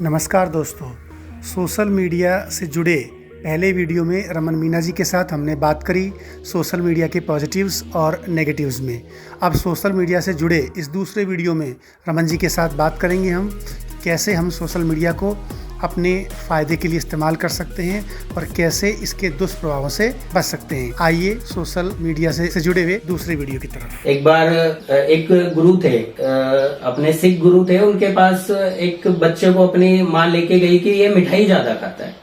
नमस्कार दोस्तों, social media से जुड़े पहले वीडियो में रमन मीना जी के साथ हमने बात करी सोशल मीडिया के पॉजिटिव्स और नेगेटिव्स में। अब सोशल मीडिया से जुड़े इस दूसरे वीडियो में रमन जी के साथ बात करेंगे हम कैसे हम सोशल मीडिया को अपने फ़ायदे के लिए इस्तेमाल कर सकते हैं और कैसे इसके दुष्प्रभावों से बच सकते हैं। आइए सोशल मीडिया से जुड़े हुए दूसरे वीडियो की तरफ। एक बार एक गुरु थे, अपने सिख गुरु थे, उनके पास एक बच्चे को अपनी माँ लेके गई कि ये मिठाई ज्यादा खाता है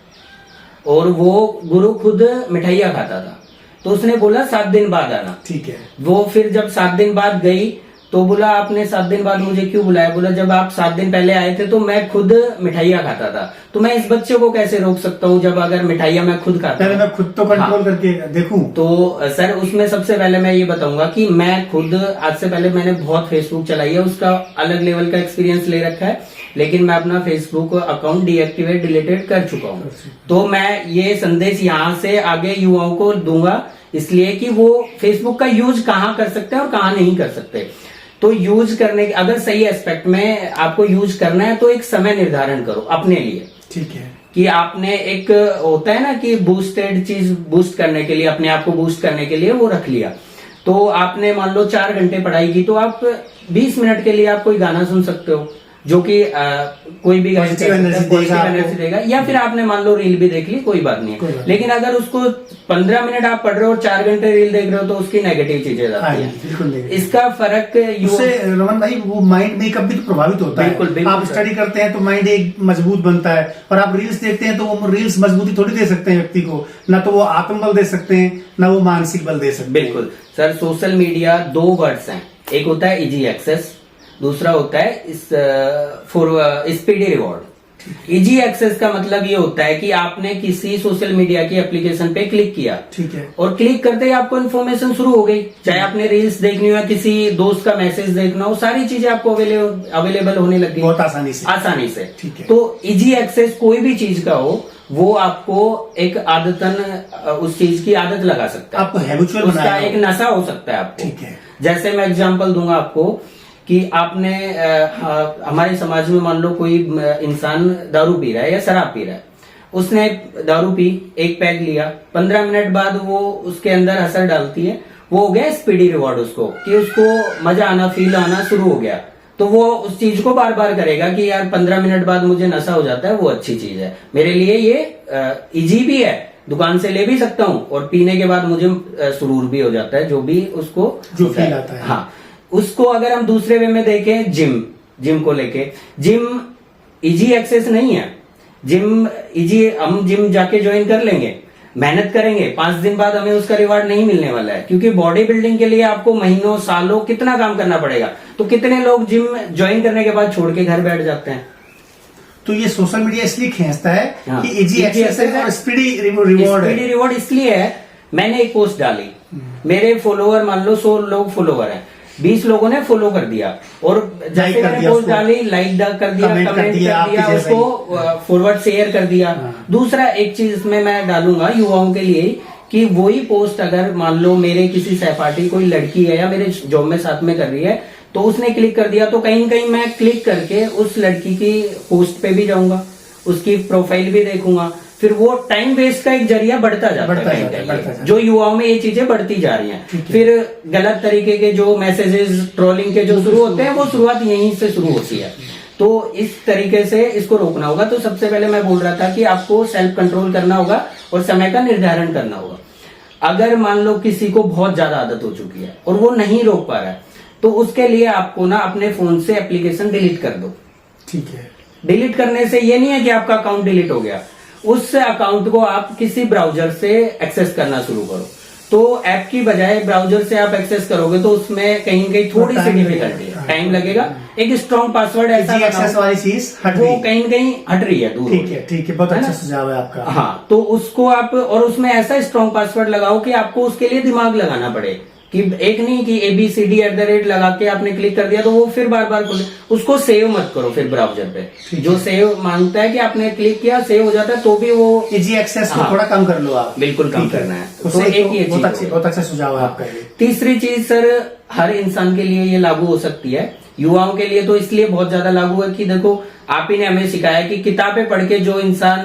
और वो गुरु खुद मिठाइयाँ खाता था। तो उसने बोला 7 दिन बाद आना। ठीक है। वो फिर जब 7 दिन बाद गई तो बोला आपने 7 दिन बाद मुझे क्यों बुलाया? बोला जब आप 7 दिन पहले आए थे तो मैं खुद मिठाइयाँ खाता था, तो मैं इस बच्चे को कैसे रोक सकता हूँ जब अगर मिठाइयाँ मैं खुद खाता हूँ। मैं खुद तो कंट्रोल करके देखूं। तो सर उसमें सबसे पहले मैं ये बताऊंगा कि मैं खुद आज से पहले मैंने बहुत फेसबुक चलाई है, उसका अलग लेवल का एक्सपीरियंस ले रखा है, लेकिन मैं अपना फेसबुक अकाउंट डीएक्टिवेट डिलीटेड कर चुका हूँ। तो मैं ये संदेश यहाँ से आगे युवाओं को दूंगा, इसलिए कि वो फेसबुक का यूज कहाँ कर सकते हैं और कहाँ नहीं कर सकते। तो यूज करने अगर सही एस्पेक्ट में आपको यूज करना है तो एक समय निर्धारण करो अपने लिए। ठीक है। कि आपने एक होता है ना कि बूस्टेड चीज बूस्ट करने के लिए, अपने आप को बूस्ट करने के लिए वो रख लिया। तो आपने मान लो 4 घंटे पढ़ाई की, तो आप 20 मिनट के लिए आप कोई गाना सुन सकते हो जो कि कोई भी पॉजिटिव एनर्जी देगा, या फिर आपने मान लो रील भी देख ली, कोई बात नहीं है। लेकिन अगर उसको 15 मिनट आप पढ़ रहे हो और 4 घंटे रील देख रहे हो तो उसकी नेगेटिव चीजें जाती हैं। इसका फर्क उससे रमन भाई वो माइंड मेकअप भी तो प्रभावित होता है। बिल्कुल, आप स्टडी करते हैं तो माइंड एक मजबूत बनता है, और आप रील्स देखते हैं तो वो रील्स मजबूती थोड़ी दे सकते हैं व्यक्ति को, ना तो वो आत्मबल दे सकते हैं ना वो मानसिक बल दे सकते हैं। बिल्कुल सर, सोशल मीडिया 2 वर्ड्स हैं, एक होता है इजी एक्सेस, दूसरा होता है स्पीडी रिवॉर्ड। इजी एक्सेस का मतलब ये होता है कि आपने किसी सोशल मीडिया की एप्लीकेशन पे क्लिक किया, ठीक है, और क्लिक करते ही आपको इन्फॉर्मेशन शुरू हो गई, चाहे आपने रील्स देखनी हो या किसी दोस्त का मैसेज देखना हो, सारी चीजें आपको अवेलेबल होने लगी बहुत आसानी से। ठीक है। तो इजी एक्सेस कोई भी चीज का हो वो आपको एक आदतन उस चीज की आदत लगा सकता है, आपको हैबिचुअल उसका एक नशा हो सकता है आपको। ठीक है। जैसे मैं एग्जांपल दूंगा आपको कि आपने हमारे समाज में मान लो कोई इंसान दारू पी रहा है या शराब पी रहा है, उसने दारू पी, एक पैग लिया, 15 मिनट बाद वो उसके अंदर असर डालती है, वो हो गया स्पीडी रिवॉर्ड उसको, कि उसको मजा आना, फील आना शुरू हो गया, तो वो उस चीज को बार बार करेगा कि यार 15 मिनट बाद मुझे नशा हो जाता है, वो अच्छी चीज है मेरे लिए, ये इजी भी है, दुकान से ले भी सकता हूँ, और पीने के बाद मुझे सुरूर भी हो जाता है, जो भी उसको जो फील आता है। हाँ, उसको अगर हम दूसरे वे में देखें, जिम को लेके, जिम इजी एक्सेस नहीं है। जिम इजी, हम जिम जाके ज्वाइन कर लेंगे, मेहनत करेंगे, 5 दिन बाद हमें उसका रिवार्ड नहीं मिलने वाला है, क्योंकि बॉडी बिल्डिंग के लिए आपको महीनों सालों कितना काम करना पड़ेगा। तो कितने लोग जिम ज्वाइन करने के बाद छोड़ के घर बैठ जाते हैं। तो ये सोशल मीडिया इसलिए खींचता है कि इजी एक्सेस और स्पीडी रिवॉर्ड इसलिए है। मैंने एक पोस्ट डाली, मेरे फॉलोवर मान लो 100 लोग फॉलोवर हैं, 20 लोगों ने फॉलो कर दिया, और जैसे मैंने पोस्ट डाली लाइक कर दिया, कमेंट कर दिया, उसको फॉरवर्ड शेयर कर दिया। दूसरा एक चीज इसमें मैं डालूंगा युवाओं के लिए कि वही पोस्ट अगर मान लो मेरे किसी सहपाठी कोई लड़की है या मेरे जॉब में साथ में कर रही है, तो उसने क्लिक कर दिया, तो कहीं न कहीं मैं क्लिक करके उस लड़की की पोस्ट पे भी जाऊंगा, उसकी प्रोफाइल भी देखूंगा, फिर वो टाइम वेस्ट का एक जरिया बढ़ता जाता है। जो युवाओं में ये चीजें बढ़ती जा रही हैं। फिर गलत तरीके के जो मैसेजेस, ट्रोलिंग के जो शुरू होते हैं, वो शुरुआत यहीं से शुरू होती है। तो इस तरीके से इसको रोकना होगा। तो सबसे पहले मैं बोल रहा था कि आपको सेल्फ कंट्रोल करना होगा और समय का निर्धारण करना होगा। अगर मान लो किसी को बहुत ज्यादा आदत हो चुकी है और वो नहीं रोक पा रहा है, तो उसके लिए आपको ना अपने फोन से एप्लीकेशन डिलीट कर दो। ठीक है। डिलीट करने से ये नहीं है कि आपका अकाउंट डिलीट हो गया, उस अकाउंट को आप किसी ब्राउजर से एक्सेस करना शुरू करो। तो ऐप की बजाय ब्राउजर से आप एक्सेस करोगे तो उसमें कहीं न कहीं थोड़ी सी डिफिकल्टी है, टाइम लगेगा। एक स्ट्रॉन्ग पासवर्ड ऐसा एक्सेस वाली चीज वो कहीं न कहीं हट रही है, दूर। ठीक है, बहुत अच्छा सुझाव है आपका। हाँ, तो उसको आप, और उसमें ऐसा स्ट्रॉन्ग पासवर्ड लगाओ कि आपको उसके लिए दिमाग लगाना पड़े कि एक नहीं कि ABCD लगा के आपने क्लिक कर दिया तो वो फिर बार बार खुले, उसको सेव मत करो फिर ब्राउजर पे। जो सेव मांगता है कि आपने क्लिक किया सेव हो जाता है तो भी वो इजी एक्सेस को थोड़ा कम कर लो आप, बिल्कुल कम करना है। तो एक ये चीज बहुत अच्छा सुझाव है आपका ये। तीसरी चीज सर, हर इंसान के लिए ये लागू हो सकती है, युवाओं के लिए तो इसलिए बहुत ज्यादा लागू है कि देखो आप ही ने हमें सिखाया कि किताबें पढ़ के जो इंसान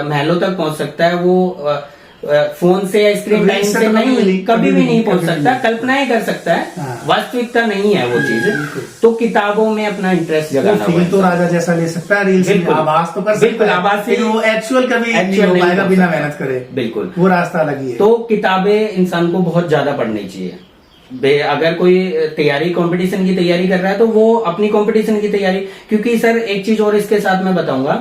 महलों तक पहुंच सकता है वो फोन से या स्क्रीन टाइम से नहीं कभी भी नहीं पहुंच सकता, कल्पनाएं कर सकता है, वास्तविकता नहीं है वो चीज। तो किताबों में अपना इंटरेस्ट जगाना फील तो राजा जैसा ले सकता है, रील्स में आभास तो कर सकता है, आभास से वो एक्चुअल कभी नहीं हो पाएगा बिना मेहनत करे, बिल्कुल वो रास्ता अलग ही है। तो किताबें इंसान को बहुत ज्यादा पढ़नी चाहिए। अगर कोई तैयारी कंपटीशन की तैयारी कर रहा है तो वो अपनी कंपटीशन की तैयारी, क्योंकि सर एक चीज और इसके साथ मैं बताऊंगा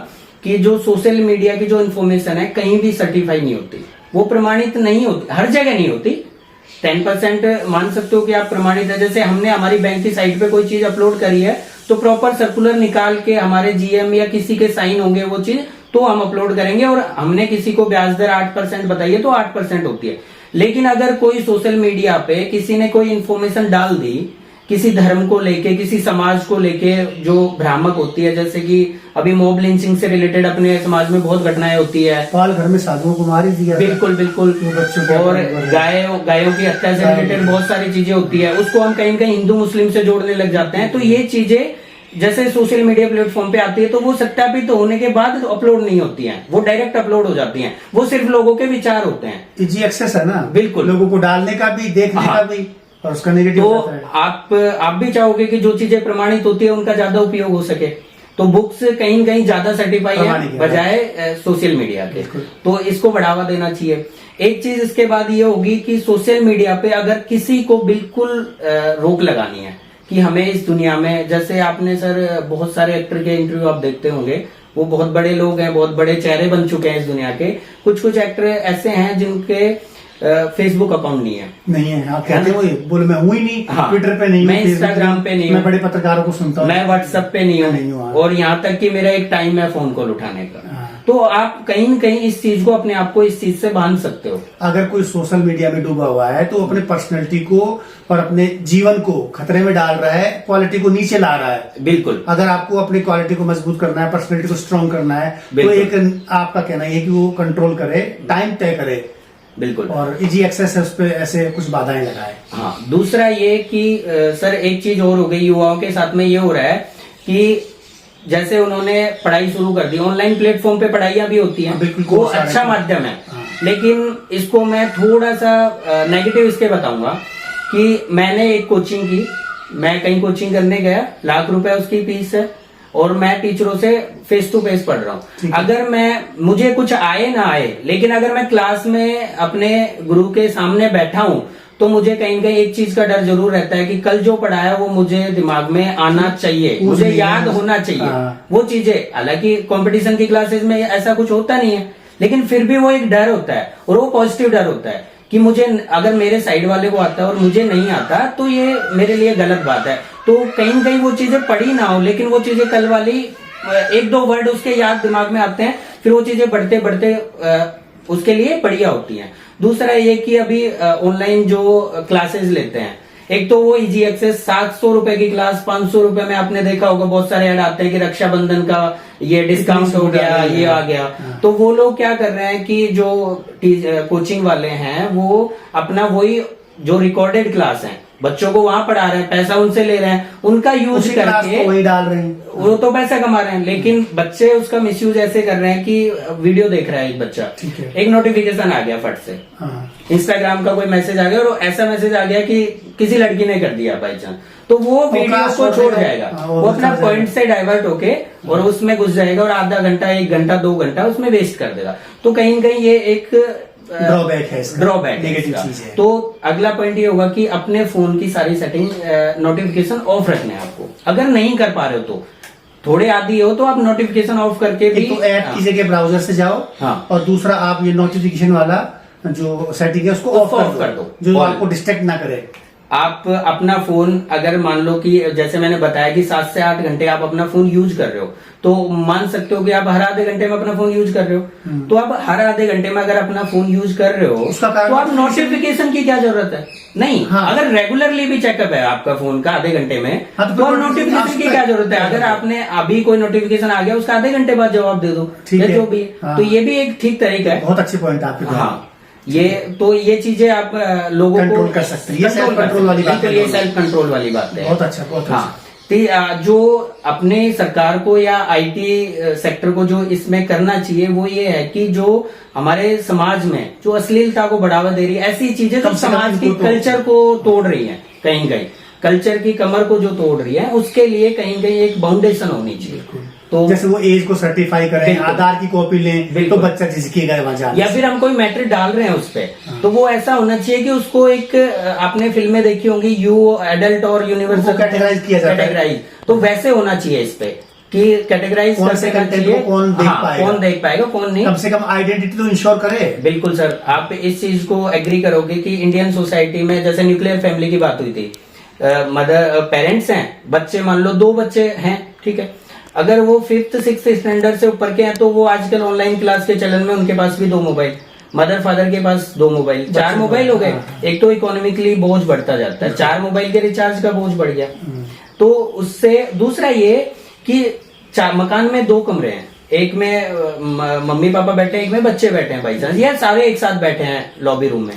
कि जो सोशल मीडिया की जो इन्फॉर्मेशन है कहीं भी सर्टिफाई नहीं होती, वो प्रमाणित नहीं होती, हर जगह नहीं होती। 10% मान सकते हो कि आप प्रमाणित है। जैसे हमने हमारी बैंक की साइट पे कोई चीज अपलोड करी है तो प्रॉपर सर्कुलर निकाल के हमारे GM या किसी के साइन होंगे वो चीज, तो हम अपलोड करेंगे। और हमने किसी को ब्याज दर 8% बताई है तो 8% होती है। लेकिन अगर कोई सोशल मीडिया पे किसी ने कोई इन्फॉर्मेशन डाल दी किसी धर्म को लेके, किसी समाज को लेके जो भ्रामक होती है, जैसे कि अभी मॉब लिंचिंग से रिलेटेड अपने समाज में बहुत घटनाएं होती है, पाल घर में साधुओं को मार दिया, बिल्कुल बिल्कुल, और गायों की हत्या से रिलेटेड बहुत सारी चीजें होती है, उसको हम कहीं कहीं हिंदू मुस्लिम से जोड़ने लग जाते हैं। तो ये चीजें जैसे सोशल मीडिया प्लेटफॉर्म पे आती है तो वो सत्यापित होने के बाद अपलोड नहीं होती हैं, वो डायरेक्ट अपलोड हो जाती हैं, वो सिर्फ लोगों के विचार होते हैं। इजी एक्सेस है ना, बिल्कुल, लोगों को डालने का भी, देखने का भी, और उसका नेगेटिव तो आप भी चाहोगे कि जो चीजें प्रमाणित होती है उनका ज्यादा उपयोग हो सके, तो बुक्स कहीं न कहीं ज्यादा सर्टिफाई है बजाय सोशल मीडिया के, तो इसको बढ़ावा देना चाहिए। एक चीज इसके बाद ये होगी कि सोशल मीडिया पे अगर किसी को बिल्कुल रोक लगानी है कि हमें इस दुनिया में, जैसे आपने सर बहुत सारे एक्टर के इंटरव्यू आप देखते होंगे, वो बहुत बड़े लोग हैं, बहुत बड़े चेहरे बन चुके हैं इस दुनिया के। कुछ एक्टर ऐसे हैं जिनके फेसबुक अकाउंट नहीं है, आप कहते हो बोले मैं हूँ ही नहीं, ट्विटर पे नहीं, मैं इंस्टाग्राम पे नहीं, मैं बड़े पत्रकारों को सुनता हूँ, मैं व्हाट्सएप पे नहीं हूँ, और यहाँ तक कि मेरा एक टाइम है फोन कॉल उठाने का। तो आप कहीं न कहीं इस चीज को, अपने आप को इस चीज से बांध सकते हो। अगर कोई सोशल मीडिया में डूबा हुआ है तो अपने पर्सनैलिटी को और अपने जीवन को खतरे में डाल रहा है, क्वालिटी को नीचे ला रहा है। बिल्कुल, अगर आपको अपनी क्वालिटी को मजबूत करना है, पर्सनैलिटी को स्ट्रांग करना है, तो एक आपका कहना है कि वो कंट्रोल करे, टाइम तय करे, बिल्कुल, और इजी एक्सेस है उस पे ऐसे कुछ बाधाएं लगाए। हाँ, दूसरा ये कि सर एक चीज और हो गई, युवाओं के साथ में ये हो रहा है कि जैसे उन्होंने पढ़ाई शुरू कर दी, ऑनलाइन प्लेटफॉर्म पे पढ़ाइयां भी होती हैं, वो अच्छा माध्यम है, लेकिन इसको मैं थोड़ा सा नेगेटिव इसके बताऊंगा कि मैंने एक कोचिंग की, मैं कहीं कोचिंग करने गया, लाख रुपए उसकी फीस है, और मैं टीचरों से फेस टू फेस पढ़ रहा हूँ। अगर मुझे कुछ आए ना आए, लेकिन अगर मैं क्लास में अपने गुरु के सामने बैठा हूँ तो मुझे कहीं कहीं एक चीज का डर जरूर रहता है कि कल जो पढ़ाया वो मुझे दिमाग में आना चाहिए, मुझे याद होना चाहिए वो चीजें। हालांकि कंपटीशन की क्लासेस में ऐसा कुछ होता नहीं है, लेकिन फिर भी वो एक डर होता है, और वो पॉजिटिव डर होता है कि मुझे, अगर मेरे साइड वाले को आता है और मुझे नहीं आता तो ये मेरे लिए गलत बात है। तो कहीं न कहीं वो चीजें पढ़ी ना हो, लेकिन वो चीजें कल वाली एक दो वर्ड उसके याद दिमाग में आते हैं, फिर वो चीजें बढ़ते बढ़ते उसके लिए बढ़िया होती हैं। दूसरा ये कि अभी ऑनलाइन जो क्लासेस लेते हैं, एक तो वो इजी एक्सेस 700 रुपए की क्लास 500 रुपए में, आपने देखा होगा बहुत सारे ऐड आते हैं कि रक्षाबंधन का ये डिस्काउंट हो गया, ये आ गया। तो वो लोग क्या कर रहे हैं कि जो कोचिंग वाले हैं वो अपना वही जो रिकॉर्डेड क्लास है बच्चों को वहां पढ़ा रहे हैं, पैसा उनसे ले रहे हैं, उनका यूज करके वही डाल रहे हैं, वो तो पैसा कमा रहे हैं, लेकिन बच्चे उसका मिसयूज ऐसे कर रहे हैं कि वीडियो देख रहा है एक बच्चा, एक नोटिफिकेशन आ गया फट से, इंस्टाग्राम का कोई मैसेज आ गया और ऐसा मैसेज आ गया कि किसी लड़की ने कर दिया बाई चांस, तो वो वीडियो को छोड़ जाएगा, वो अपना पॉइंट से डाइवर्ट होके और उसमें घुस जाएगा और आधा घंटा 1 घंटा 2 घंटा उसमें वेस्ट कर देगा। तो कहीं न कहीं ये एक ड्रॉबैक है, ड्रॉबैक नेगेटिव चीज है। तो अगला पॉइंट ये होगा कि अपने फोन की सारी सेटिंग नोटिफिकेशन ऑफ रखने हैं आपको। अगर नहीं कर पा रहे हो तो थोड़े आदी हो तो आप नोटिफिकेशन ऑफ करके भी, तो ऐप की जगह ब्राउजर से जाओ, और दूसरा आप ये नोटिफिकेशन वाला जो सेटिंग है उसको ऑफ कर दो, जो आपको डिस्ट्रैक्ट ना करे। आप अपना फोन अगर मान लो कि जैसे मैंने बताया कि 7 से 8 घंटे आप अपना फोन यूज कर रहे हो, तो मान सकते हो कि आप हर आधे घंटे में अपना फोन यूज कर रहे हो। तो आप हर आधे घंटे में अगर अपना फोन यूज कर रहे हो तो आप नोटिफिकेशन की क्या जरूरत है? नहीं। हाँ। अगर रेगुलरली भी चेकअप है आपका फोन का आधे घंटे में, तो आप नोटिफिकेशन की क्या जरूरत है? अगर आपने अभी कोई नोटिफिकेशन आ गया उसका आधे घंटे बाद जवाब दे दो, जो भी। तो ये भी एक ठीक तरीका है। बहुत अच्छे पॉइंट आपके। हाँ, ये चीजें आप लोगों को कंट्रोल कर सकते हैं। ये सेल्फ कंट्रोल वाली बात है। ये सेल्फ कंट्रोल वाली बात है। बहुत अच्छा, बहुत अच्छा। जो अपने सरकार को या आईटी सेक्टर को जो इसमें करना चाहिए वो ये है कि जो हमारे समाज में जो अश्लीलता को बढ़ावा दे रही है, ऐसी चीजें जो समाज की कल्चर को तोड़ रही है, कहीं कहीं कल्चर की कमर को जो तोड़ रही है, उसके लिए कहीं कहीं एक बाउंडेशन होनी चाहिए। तो जैसे वो एज को सर्टिफाई करें, आधार की कॉपी लें तो बच्चा झिझकेगा वहां जाने, या फिर हम कोई मैट्रिक डाल रहे हैं उस पे, तो वो ऐसा होना चाहिए कि उसको एक, आपने फिल्में देखी होंगी यू एडल्ट और यूनिवर्सल कैटेगराइज किया जाता है, तो वैसे होना चाहिए इस पे कि कैटेगराइज करते चाहिए, कौन देख पाएगा कौन नहीं। कम से कम आइडेंटिटी तो इंश्योर करे। बिल्कुल सर, आप इस चीज को एग्री करोगे कि इंडियन सोसाइटी में जैसे न्यूक्लियर फैमिली की बात हुई थी, मदर पेरेंट्स हैं, बच्चे मान लो 2 बच्चे हैं, ठीक है, अगर वो 5th 6th स्टैंडर्ड से ऊपर के हैं तो वो आजकल ऑनलाइन क्लास के चलन में उनके पास भी 2 मोबाइल, मदर फादर के पास 2 मोबाइल, 4 मोबाइल हो गए। एक तो इकोनॉमिकली बोझ बढ़ता जाता है, 4 मोबाइल के रिचार्ज का बोझ बढ़ गया। तो उससे दूसरा ये कि मकान में 2 कमरे हैं, एक में मम्मी पापा बैठे हैं, एक में बच्चे बैठे हैं बाई चांस, या सारे एक साथ बैठे हैं लॉबी रूम में,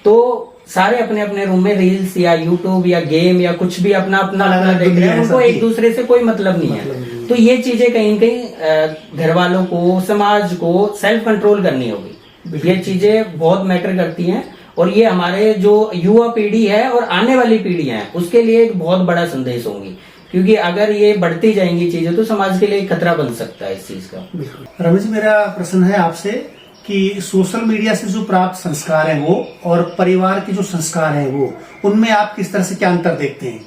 तो सारे अपने अपने रूम में रील्स या यूट्यूब या गेम या कुछ भी अपना अपना देख रहे हैं, उनको एक दूसरे से कोई मतलब नहीं है। तो ये चीजें कहीं कहीं घर वालों को, समाज को सेल्फ कंट्रोल करनी होगी। ये चीजें बहुत मैटर करती हैं और ये हमारे जो युवा पीढ़ी है और आने वाली पीढ़ी है उसके लिए एक बहुत बड़ा संदेश होंगी, क्योंकि अगर ये बढ़ती जाएंगी चीजें तो समाज के लिए खतरा बन सकता है इस चीज का। रमेश जी, मेरा प्रश्न है आपसे कि सोशल मीडिया से जो प्राप्त संस्कार है वो और परिवार के जो संस्कार है वो, उनमें आप किस तरह से क्या अंतर देखते हैं?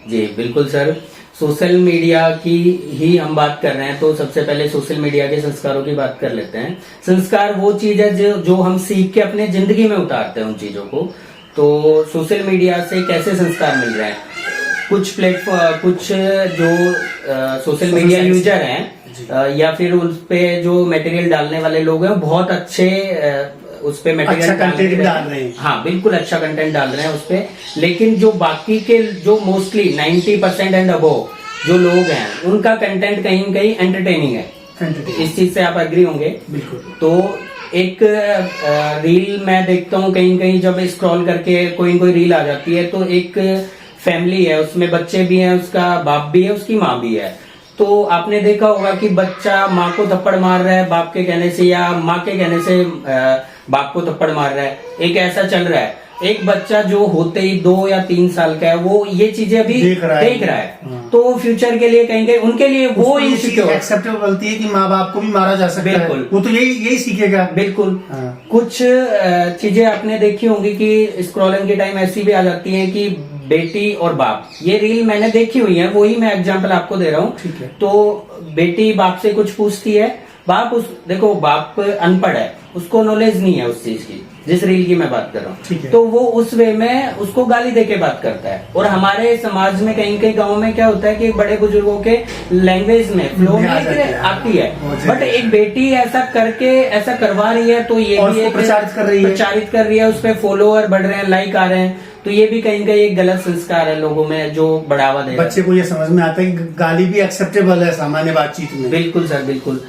जी बिल्कुल सर, सोशल मीडिया की ही हम बात कर रहे हैं तो सबसे पहले सोशल मीडिया के संस्कारों की बात कर लेते हैं। संस्कार वो चीज है जो हम सीख के अपने जिंदगी में उतारते हैं उन चीजों को। तो सोशल मीडिया से कैसे संस्कार मिल रहे हैं? कुछ प्लेटफॉर्म, कुछ जो सोशल मीडिया यूजर हैं या फिर उस पे जो मटेरियल डालने वाले लोग हैं बहुत अच्छे उस पे मटेरियल डाल रहे हैं। हाँ बिल्कुल, अच्छा कंटेंट डाल रहे हैं उस पे, लेकिन जो बाकी के जो मोस्टली 90% एंड अबोव जो लोग हैं उनका कंटेंट कहीं न कहीं एंटरटेनिंग है। इस चीज से आप एग्री होंगे। बिल्कुल। तो एक रील मैं देखता हूँ कहीं कहीं, जब स्क्रॉल करके कोई रील आ जाती है तो एक फैमिली है, उसमें बच्चे भी हैं, उसका बाप भी है, उसकी माँ भी है। तो आपने देखा होगा कि बच्चा माँ को थप्पड़ मार रहा है बाप के कहने से, या माँ के कहने से बाप को थप्पड़ मार रहा है, एक ऐसा चल रहा है। एक बच्चा जो होते ही 2 या 3 साल का है वो ये चीजें अभी देख रहा है। तो फ्यूचर के लिए कहेंगे उनके लिए वो इनसिक्योर एक्सेप्टेबल बनती है कि माँ बाप को भी मारा जा सकता है। बिल्कुल, वो तो यही सीखेगा। बिल्कुल। कुछ चीजें आपने देखी होंगी कि स्क्रॉलिंग के टाइम ऐसी भी आ जाती है कि बेटी और बाप, ये रील मैंने देखी हुई है, वही मैं एग्जांपल आपको दे रहा हूँ। तो बेटी बाप से कुछ पूछती है, बाप देखो बाप अनपढ़ है, उसको नॉलेज नहीं है उस चीज की, जिस रील की मैं बात कर रहा हूँ, तो वो उस वे में उसको गाली देके बात करता है। और हमारे समाज में कहीं कहीं गाँव में क्या होता है कि बड़े बुजुर्गों के लैंग्वेज में फ्लो में आती है, बट एक बेटी ऐसा करके ऐसा करवा रही है तो ये भी प्रचारित कर रही है, उस पर फॉलोअर बढ़ रहे हैं, लाइक आ रहे हैं, तो ये भी कहीं कहीं एक गलत संस्कार है लोगों में जो बढ़ावा दे रहा है। बच्चे को ये समझ में आता है कि गाली भी एक्सेप्टेबल है सामान्य बातचीत में। बिल्कुल सर, बिल्कुल।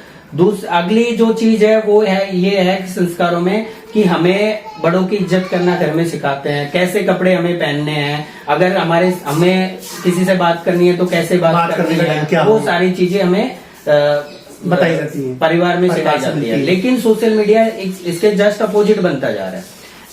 अगली जो चीज है वो है ये है कि संस्कारों में कि हमें बड़ों की इज्जत करना घर में सिखाते हैं, कैसे कपड़े हमें पहनने हैं, अगर हमें किसी से बात करनी है तो कैसे बात करनी है, वो सारी चीजें हमें बताई जाती है, परिवार में सिखाई जाती है। लेकिन सोशल मीडिया इसके जस्ट अपोजिट बनता जा रहा है।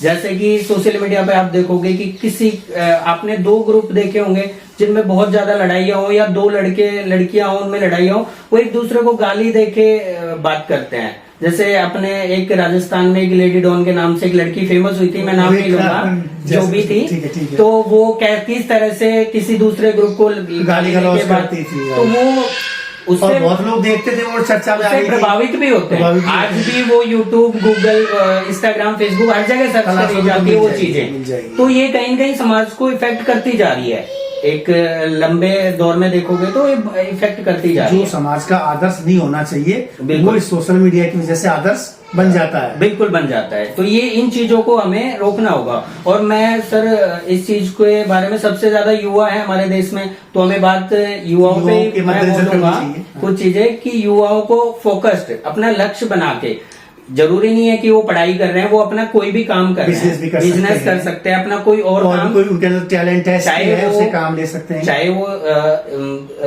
जैसे कि सोशल मीडिया पे आप देखोगे कि आपने 2 ग्रुप देखे होंगे जिनमें बहुत ज्यादा लड़ाइयाँ हो, या 2 लड़के लड़कियां हो उनमें लड़ाइयाँ हो, वो एक दूसरे को गाली देके बात करते हैं। जैसे अपने एक राजस्थान में एक लेडी डॉन के नाम से एक लड़की फेमस हुई थी, मैं नाम नहीं लूंगा, जो भी थी, तो वो किस तरह से किसी दूसरे ग्रुप को गाली गलौज करती थी, तो वो उससे और बहुत लोग देखते थे वो चर्चा में आ उससे गई थी। प्रभावित भी होते हैं। प्रभावित भी आज होते भी वो यूट्यूब, गूगल, इंस्टाग्राम, फेसबुक हर जगह सर्च तलाश करी करो तो जाती है मिल वो जाएगी, मिल चीजें। जाएगी। तो ये कहीं न कहीं समाज को इफेक्ट करती जा रही है। एक लंबे दौर में देखोगे तो ये इफेक्ट करती जा रही जो है। समाज का आदर्श नहीं होना चाहिए बिल्कुल। वो इस सोशल मीडिया की वजह से आदर्श बन जाता है। बिल्कुल बन जाता है। तो ये इन चीजों को हमें रोकना होगा। और मैं सर इस चीज के बारे में, सबसे ज्यादा युवा है हमारे देश में, तो हमें बात युवाओं पे के मैं मद्देनजर बोलूंगा करनी चाहिए। कुछ चीजें कि युवाओं को फोकस्ड अपना लक्ष्य बना के, जरूरी नहीं है कि वो पढ़ाई कर रहे हैं, वो अपना कोई भी काम कर रहे बिजनेस भी हैं, कर बिजनेस सकते कर हैं। सकते हैं, अपना कोई और और काम, कोई उनके अंदर टैलेंट है, चाहे स्किल है, वो- उससे काम ले सकते हैं। चाहे वो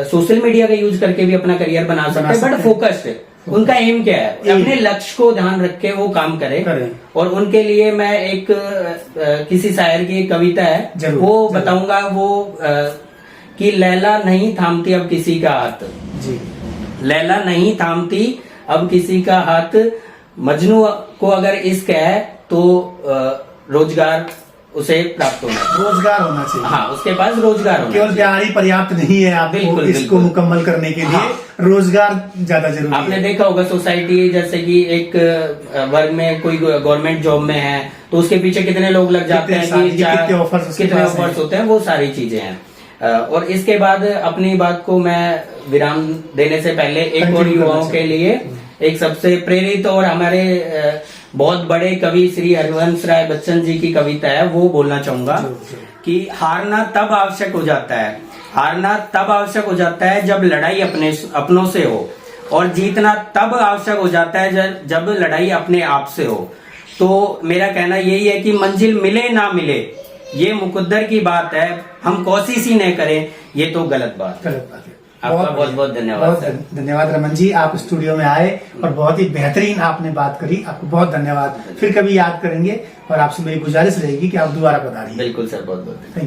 सोशल मीडिया का यूज करके भी अपना करियर बना सकते हैं, बट फोकस्ड उनका एम क्या है, Aim। अपने लक्ष्य को ध्यान रख के वो काम करें। करें। और उनके लिए मैं एक किसी शायर की एक कविता है जरूर, वो जरूर। बताऊंगा, वो कि लैला नहीं थामती अब किसी का हाथ, जी। लैला नहीं थामती अब किसी का हाथ, मजनू को अगर इश्क है तो रोजगार उसे प्राप्त होना चाहिए। रोजगार होना चाहिए। हाँ, उसके पास रोजगार होना केवल चाहिए। प्यार ही पर्याप्त नहीं है आपको बिल्कुल, इसको बिल्कुल। मुकम्मल करने के लिए। हाँ। रोजगार ज्यादा जरूरी आपने है। देखा होगा सोसाइटी, जैसे कि एक वर्ग में कोई गवर्नमेंट जॉब में है तो उसके पीछे कितने लोग लग जाते हैं कि कितने ऑफर्स उसके कितने पास हैं। ऑफर्स होते हैं, वो सारी चीजें हैं। और इसके बाद अपनी बात को मैं विराम देने से पहले एक और Continue युवाओं करना के लिए एक सबसे प्रेरित और हमारे बहुत बड़े कवि श्री हरिवंश राय बच्चन जी की कविता है, वो बोलना चाहूंगा कि हारना तब आवश्यक हो जाता है, हारना तब आवश्यक हो जाता है जब लड़ाई अपनों से हो, और जीतना तब आवश्यक हो जाता है जब लड़ाई अपने आप से हो। तो मेरा कहना यही है कि मंजिल मिले ना मिले ये मुकद्दर की बात है, हम कोशिश ही नहीं करें ये तो गलत बात है। गलत बात है। आपका बहुत बहुत धन्यवाद बहुत सर। धन्यवाद रमन जी, आप स्टूडियो में आए और बहुत ही बेहतरीन आपने बात करी। आपको बहुत धन्यवाद। फिर कभी याद करेंगे और आपसे मेरी गुजारिश रहेगी कि आप दोबारा पधारिए। बिल्कुल सर, बहुत बहुत धन्यवाद। Thank you.